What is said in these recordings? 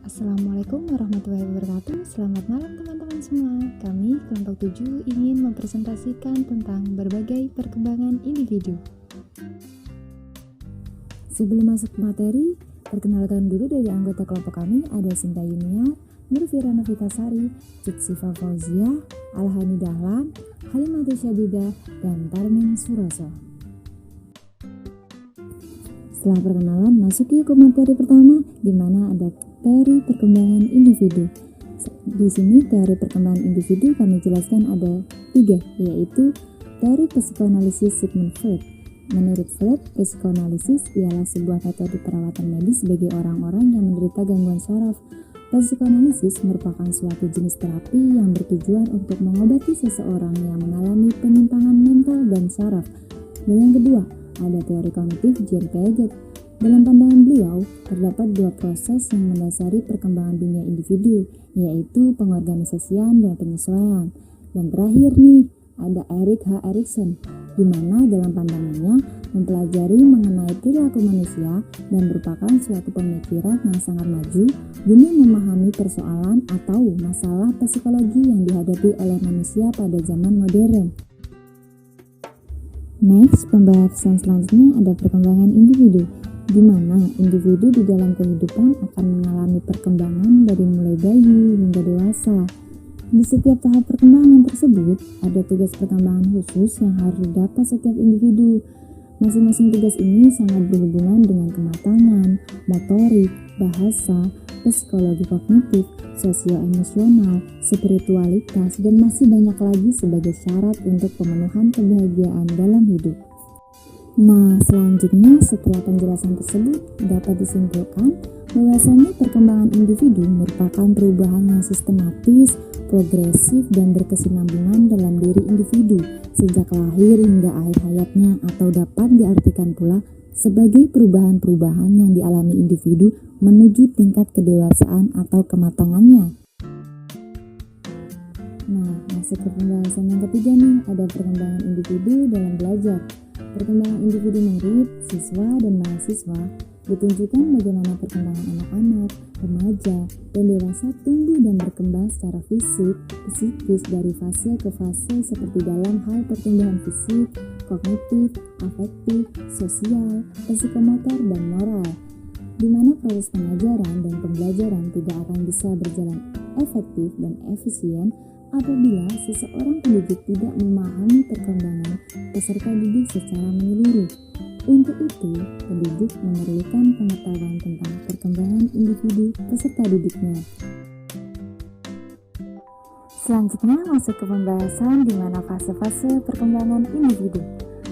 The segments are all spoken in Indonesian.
Assalamualaikum warahmatullahi wabarakatuh. Selamat malam teman-teman semua. Kami kelompok 7 ingin mempresentasikan tentang berbagai perkembangan individu. Sebelum masuk ke materi, perkenalkan dulu dari anggota kelompok kami ada Sinta Yunia, Nurfira Novitasari, Citsifa Fauzia, Alhani Dahlan, Halimatus Syadidah, dan Tarmin Suroso. Setelah perkenalan, masuk yuk ke materi pertama, di mana ada teori perkembangan individu. Di sini teori perkembangan individu kami jelaskan ada 3, yaitu teori psikoanalisis Sigmund Freud. Menurut Freud, psikoanalisis ialah sebuah metode perawatan medis bagi orang-orang yang menderita gangguan saraf. Psikoanalisis merupakan suatu jenis terapi yang bertujuan untuk mengobati seseorang yang mengalami penyimpangan mental dan saraf. Dan yang kedua, ada teori kognitif Jean Piaget. Dalam pandangan beliau, terdapat 2 proses yang mendasari perkembangan dunia individu, yaitu pengorganisasian dan penyesuaian. Dan terakhir nih, ada Erik H. Erikson, di mana dalam pandangannya mempelajari mengenai perilaku manusia dan merupakan suatu pemikiran yang sangat maju guna memahami persoalan atau masalah psikologi yang dihadapi oleh manusia pada zaman modern. Next, pembahasan selanjutnya ada perkembangan individu, di mana individu di dalam kehidupan akan mengalami perkembangan dari mulai bayi hingga dewasa. Di setiap tahap perkembangan tersebut, ada tugas perkembangan khusus yang harus didapat setiap individu. Masing-masing tugas ini sangat berhubungan dengan kematangan, motorik, bahasa, psikologi kognitif, sosio-emosional, spiritualitas, dan masih banyak lagi sebagai syarat untuk pemenuhan kebahagiaan dalam hidup. Nah, selanjutnya setelah penjelasan tersebut dapat disimpulkan bahwasanya perkembangan individu merupakan perubahan yang sistematis, progresif, dan berkesinambungan dalam diri individu sejak lahir hingga akhir hayatnya, atau dapat diartikan pula sebagai perubahan-perubahan yang dialami individu menuju tingkat kedewasaan atau kematangannya. Nah, masuk ke pembahasan yang ketiga nih, ada perkembangan individu dalam belajar. Perkembangan individu murid, siswa, dan mahasiswa ditunjukkan bagaimana perkembangan anak-anak, remaja, dan dewasa tumbuh dan berkembang secara fisik, psikis dari fase ke fase seperti dalam hal pertumbuhan fisik, kognitif, afektif, sosial, psikomotor, dan moral, di mana proses pengajaran dan pembelajaran tidak akan bisa berjalan efektif dan efisien apabila seseorang pendidik tidak memahami perkembangan peserta didik secara menyeluruh. Untuk itu, pendidik memerlukan pengetahuan tentang perkembangan individu peserta didiknya. Selanjutnya masuk ke pembahasan di mana fase-fase perkembangan individu.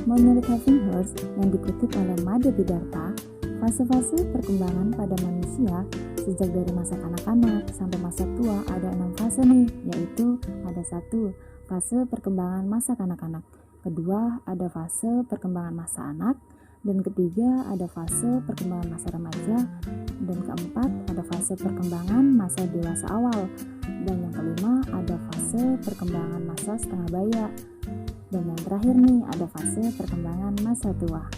Menurut Havinghurst yang dikutip oleh Made Bidarta, fase-fase perkembangan pada manusia sejak dari masa kanak-kanak sampai masa tua ada 6 fase nih, yaitu ada 1. Fase perkembangan masa kanak-kanak, kedua ada fase perkembangan masa anak, dan ketiga ada fase perkembangan masa remaja, dan keempat ada fase perkembangan masa dewasa awal, dan yang kelima ada fase perkembangan masa setengah baya, dan yang terakhir nih ada fase perkembangan masa tua.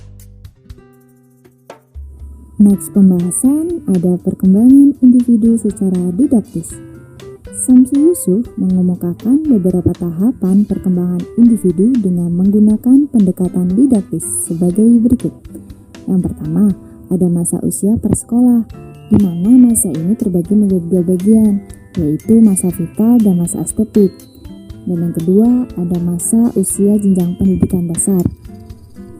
Next pembahasan ada perkembangan individu secara didaktis. Samsu Yusuf mengemukakan beberapa tahapan perkembangan individu dengan menggunakan pendekatan didaktis sebagai berikut. Yang pertama, ada masa usia prasekolah, di mana masa ini terbagi menjadi 2 bagian, yaitu masa vital dan masa estetik. Dan yang kedua, ada masa usia jenjang pendidikan dasar.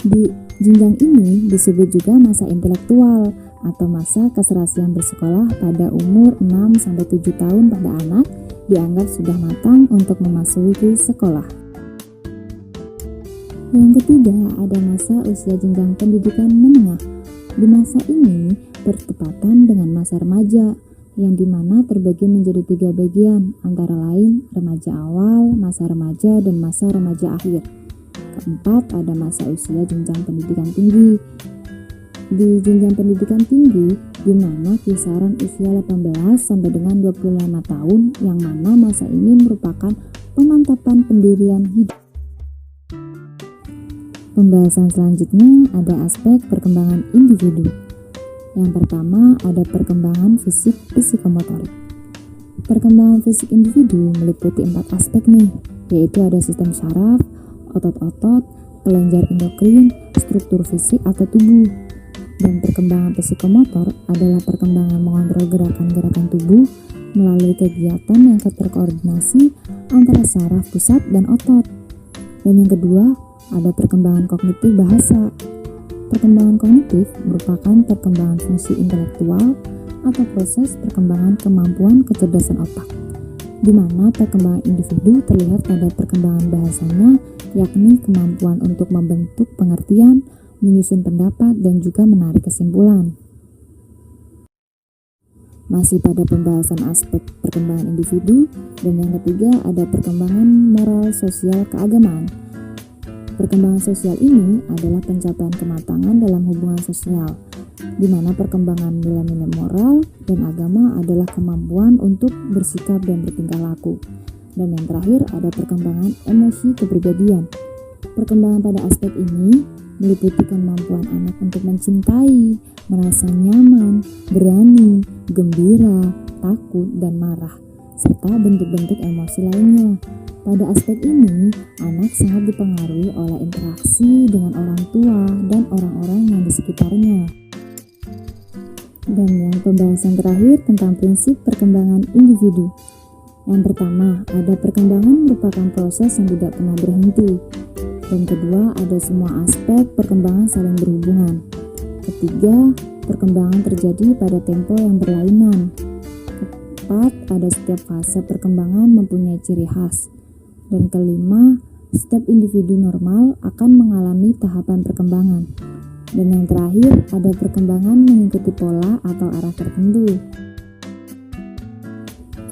Di jenjang ini disebut juga masa intelektual atau masa keserasian bersekolah pada umur 6-7 tahun pada anak dianggap sudah matang untuk memasuki sekolah. Yang ketiga, ada masa usia jenjang pendidikan menengah. Di masa ini bertepatan dengan masa remaja, yang dimana terbagi menjadi 3 bagian, antara lain remaja awal, masa remaja, dan masa remaja akhir. Keempat, ada masa usia jenjang pendidikan tinggi. Di jenjang pendidikan tinggi, di mana kisaran usia 18 sampai dengan 25 tahun, yang mana masa ini merupakan pemantapan pendirian hidup. Pembahasan selanjutnya ada aspek perkembangan individu. Yang pertama ada perkembangan fisik psikomotorik. Perkembangan fisik individu meliputi 4 aspek nih, yaitu ada sistem saraf, otot-otot, kelenjar endokrin, struktur fisik atau tubuh. Dan perkembangan psikomotor adalah perkembangan mengontrol gerakan-gerakan tubuh melalui kegiatan yang terkoordinasi antara saraf pusat dan otot. Dan yang kedua, ada perkembangan kognitif bahasa. Perkembangan kognitif merupakan perkembangan fungsi intelektual atau proses perkembangan kemampuan kecerdasan otak, di mana perkembangan individu terlihat pada perkembangan bahasanya, yakni kemampuan untuk membentuk pengertian, menyusun pendapat, dan juga menarik kesimpulan. Masih pada pembahasan aspek perkembangan individu, dan yang ketiga ada perkembangan moral sosial keagamaan. Perkembangan sosial ini adalah pencapaian kematangan dalam hubungan sosial, di mana perkembangan nilai-nilai moral dan agama adalah kemampuan untuk bersikap dan bertingkah laku. Dan yang terakhir ada perkembangan emosi kepribadian. Perkembangan pada aspek ini meliputi kemampuan anak untuk mencintai, merasa nyaman, berani, gembira, takut, dan marah, serta bentuk-bentuk emosi lainnya. Pada aspek ini, anak sangat dipengaruhi oleh interaksi dengan orang tua dan orang-orang yang di sekitarnya. Dan yang pembahasan terakhir tentang prinsip perkembangan individu. Yang pertama, ada perkembangan merupakan proses yang tidak pernah berhenti. Dan kedua, ada semua aspek perkembangan saling berhubungan. Ketiga, perkembangan terjadi pada tempo yang berlainan. Keempat, ada setiap fase perkembangan mempunyai ciri khas. Dan kelima, setiap individu normal akan mengalami tahapan perkembangan. Dan yang terakhir, ada perkembangan mengikuti pola atau arah tertentu.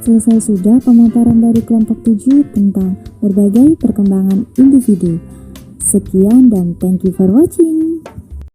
Selesai sudah pemaparan dari kelompok 7 tentang berbagai perkembangan individu. Sekian dan thank you for watching.